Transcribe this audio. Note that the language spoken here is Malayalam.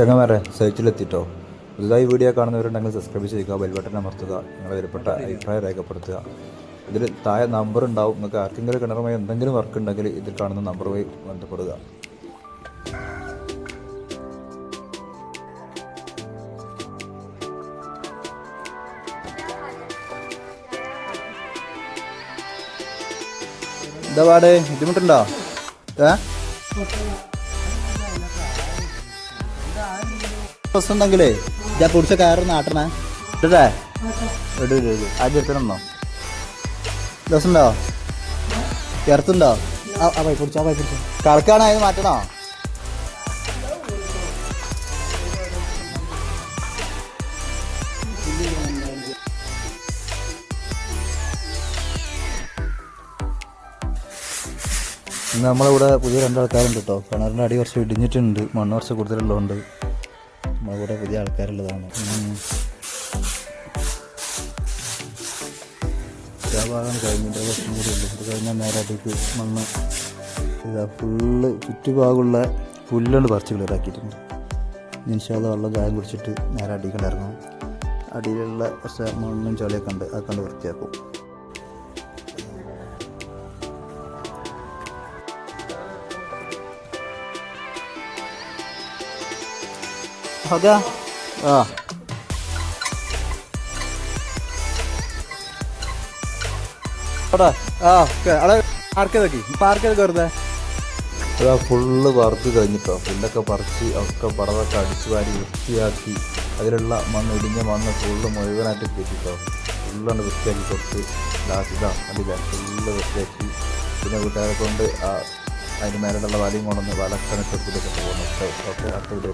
ചങ്ങന്മാരെ സൈറ്റിലെത്തിട്ടോ. പുതുതായി വീഡിയോ കാണുന്നവരുണ്ടെങ്കിൽ സബ്സ്ക്രൈബ് ചെയ്യുക, ബെൽ ബട്ടൺ അമർത്തുക, നിങ്ങളുടെ വിലപ്പെട്ട അഭിപ്രായം രേഖപ്പെടുത്തുക. ഇതിൽ താഴെ നമ്പർ ഉണ്ടാവും. നിങ്ങൾക്ക് ആർക്കെങ്കിലും കിണറുമായി എന്തെങ്കിലും വർക്ക് ഉണ്ടെങ്കിൽ ഇതിൽ കാണുന്ന നമ്പറുമായി ബന്ധപ്പെടുക. എന്താ പാട്, ബുദ്ധിമുട്ടുണ്ടോ? ഉണ്ടെങ്കിലേ ഞാൻ കുടിച്ച കയറ് നാട്ടണേ ഇടേ ആദ്യം എടുത്തണോ? ദിവസമുണ്ടോ? ചേർത്തുണ്ടോ? ആ പൈ പിടിച്ചോ, പൈ പിടിച്ചോ. കളക്കാണോ അത് മാറ്റണോ? ഇന്ന് നമ്മളിവിടെ പുതിയ രണ്ടാൾക്കാരുണ്ട് കേട്ടോ. കിണറിൻ്റെ അടി കുറച്ച് ഇടിഞ്ഞിട്ടുണ്ട്, മണ്ണ് കുറച്ച് കൂടുതലുള്ളതുകൊണ്ട് നമ്മളിവിടെ പുതിയ ആൾക്കാരുള്ളതാണ്. ആ ഭാഗം കഴിഞ്ഞിട്ട് കുറച്ചും കൂടി ഉള്ളു. ഇത് കഴിഞ്ഞാൽ നേരെ അടിക്ക് മണ്ണ് ഇതാ ഫുള്ള് ചുറ്റുഭാഗമുള്ള പുല്ലുകൊണ്ട് പറിച്ച് ക്ലിയറാക്കിയിട്ടുണ്ട്. ഇൻഷാല്ല വെള്ളം ചായം കുടിച്ചിട്ട് നേരെ അടിക്കണ്ട് ഇറങ്ങും. അടിയിലുള്ള കുറച്ച് മണ്ണും ചളിയൊക്കെ ഉണ്ട്, അത് കണ്ട് വൃത്തിയാക്കും. അതാ ആ അതാ ഫുള്ള് വറുത്ത് കഴിഞ്ഞിട്ടോ. പുല്ലൊക്കെ പറിച്ച് ഒക്കെ പടവൊക്കെ അടിച്ചു വാരി വൃത്തിയാക്കി അതിലുള്ള മണ്ണ് ഇടിഞ്ഞ മണ്ണ് ഫുള്ള് മുഴുവനായിട്ട് കയറ്റിട്ടോ. ഫുള്ളാണ് വൃത്തിയാക്കി കൊടുത്ത് ലാസ്റ്റ് ഇതാ അതില്ല ഫുള്ള് വൃത്തിയാക്കി. പിന്നെ വീട്ടുകാരെ കൊണ്ട് അതിന് മേലുള്ള വലയും കൊണ്ടുവന്ന് വലക്കണക്കെടുത്തിട്ടൊക്കെ പോകുന്നു. ഓക്കെ, അടുത്ത വീഡിയോ